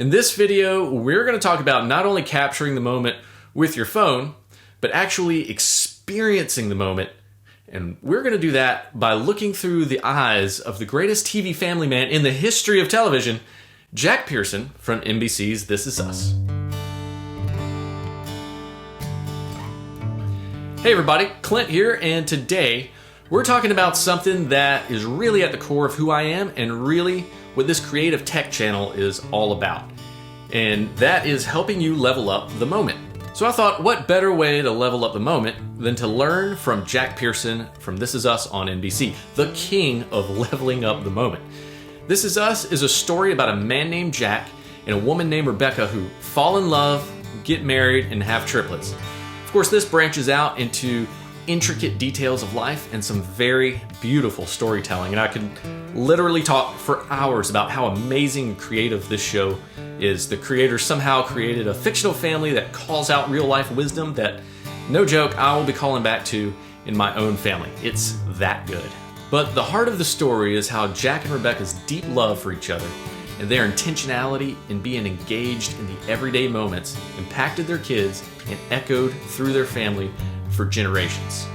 In this video, we're going to talk about not only capturing the moment with your phone, but actually experiencing the moment. And we're going to do that by looking through the eyes of the greatest TV family man in the history of television, Jack Pearson from NBC's This Is Us. Hey everybody, Clint here, and today we're talking about something that is really at the core of who I am and really what this creative tech channel is all about. And that is helping you level up the moment. So I thought, what better way to level up the moment than to learn from Jack Pearson from This Is Us on NBC, the king of leveling up the moment. This Is Us is a story about a man named Jack and a woman named Rebecca who fall in love, get married, and have triplets. Of course, this branches out into intricate details of life and some very beautiful storytelling. And I could literally talk for hours about how amazing and creative this show is. The creators somehow created a fictional family that calls out real life wisdom that, no joke, I will be calling back to in my own family. It's that good. But the heart of the story is how Jack and Rebecca's deep love for each other and their intentionality in being engaged in the everyday moments impacted their kids and echoed through their family for generations.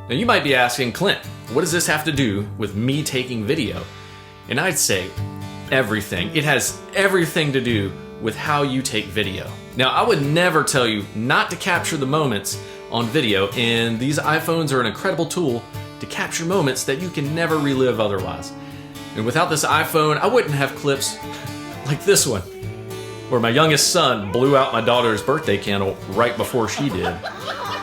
Now you might be asking, Clint, what does this have to do with me taking video? And I'd say everything. It has everything to do with how you take video. Now I would never tell you not to capture the moments on video, and these iPhones are an incredible tool to capture moments that you can never relive otherwise. And without this iPhone, I wouldn't have clips like this one, where my youngest son blew out my daughter's birthday candle right before she did.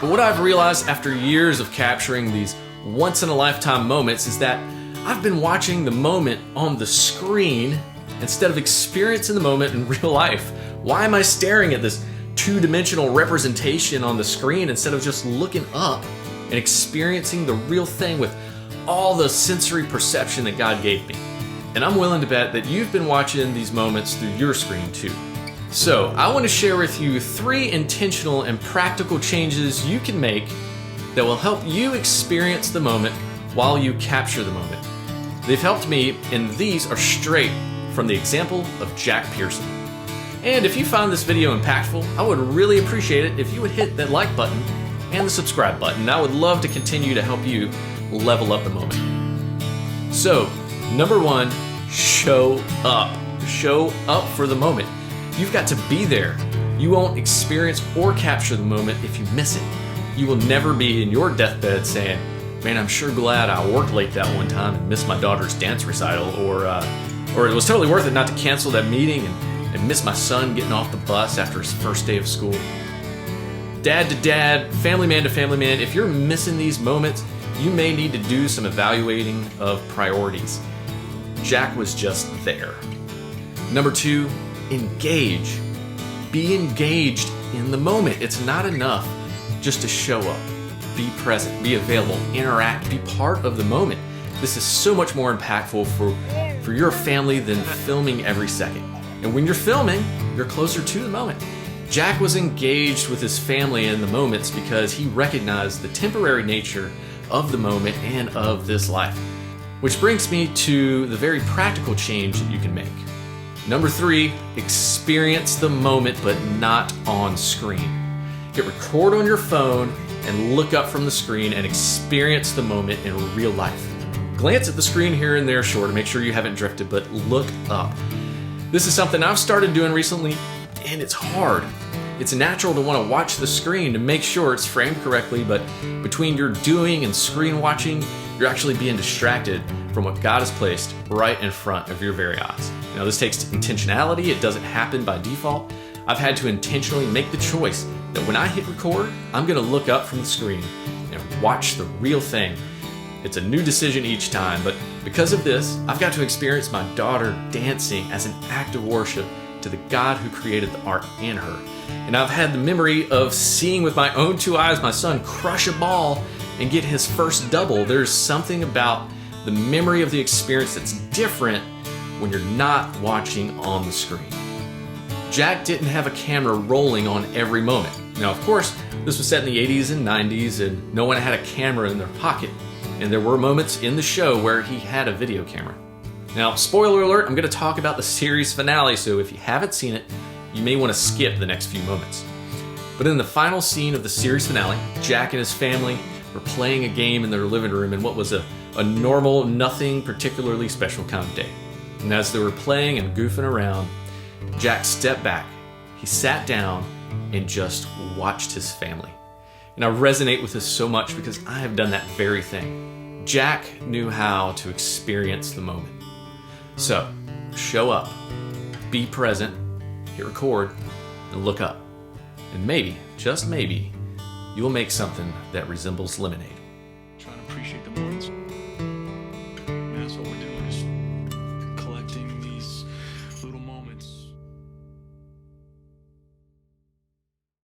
But what I've realized after years of capturing these once-in-a-lifetime moments is that I've been watching the moment on the screen instead of experiencing the moment in real life. Why am I staring at this two-dimensional representation on the screen instead of just looking up and experiencing the real thing with all the sensory perception that God gave me? And I'm willing to bet that you've been watching these moments through your screen too. So I want to share with you 3 intentional and practical changes you can make that will help you experience the moment while you capture the moment. They've helped me, and these are straight from the example of Jack Pearson. And if you found this video impactful, I would really appreciate it if you would hit that like button and the subscribe button. I would love to continue to help you level up the moment. So, number 1, show up. Show up for the moment. You've got to be there. You won't experience or capture the moment if you miss it. You will never be in your deathbed saying, man, I'm sure glad I worked late that one time and missed my daughter's dance recital, or it was totally worth it not to cancel that meeting and miss my son getting off the bus after his first day of school. Dad to dad, family man to family man, if you're missing these moments, you may need to do some evaluating of priorities. Jack was just there. Number 2, engage. Be engaged in the moment. It's not enough just to show up, be present, be available, interact, be part of the moment. This is so much more impactful for your family than filming every second. And when you're filming, you're closer to the moment. Jack was engaged with his family in the moments because he recognized the temporary nature of the moment and of this life. Which brings me to the very practical change that you can make. Number 3, experience the moment but not on screen. Hit record on your phone and look up from the screen and experience the moment in real life. Glance at the screen here and there, sure, to make sure you haven't drifted, but look up. This is something I've started doing recently, and it's hard. It's natural to want to watch the screen to make sure it's framed correctly, but between your doing and screen watching, you're actually being distracted from what God has placed right in front of your very eyes. Now, this takes intentionality. It doesn't happen by default. I've had to intentionally make the choice that when I hit record, I'm going to look up from the screen and watch the real thing. It's a new decision each time, but because of this, I've got to experience my daughter dancing as an act of worship to the God who created the art in her. And I've had the memory of seeing with my own 2 eyes my son crush a ball and get his first double. There's something about the memory of the experience that's different when you're not watching on the screen. Jack didn't have a camera rolling on every moment. Now, of course, this was set in the 80s and 90s, and no one had a camera in their pocket. And there were moments in the show where he had a video camera. Now, spoiler alert, I'm going to talk about the series finale, so if you haven't seen it, you may want to skip the next few moments. But in the final scene of the series finale, Jack and his family were playing a game in their living room in what was a normal, nothing particularly special kind of day. And as they were playing and goofing around, Jack stepped back, he sat down, and just watched his family. And I resonate with this so much because I have done that very thing. Jack knew how to experience the moment. So, show up, be present, hit record, and look up. And maybe, just maybe, you will make something that resembles lemonade.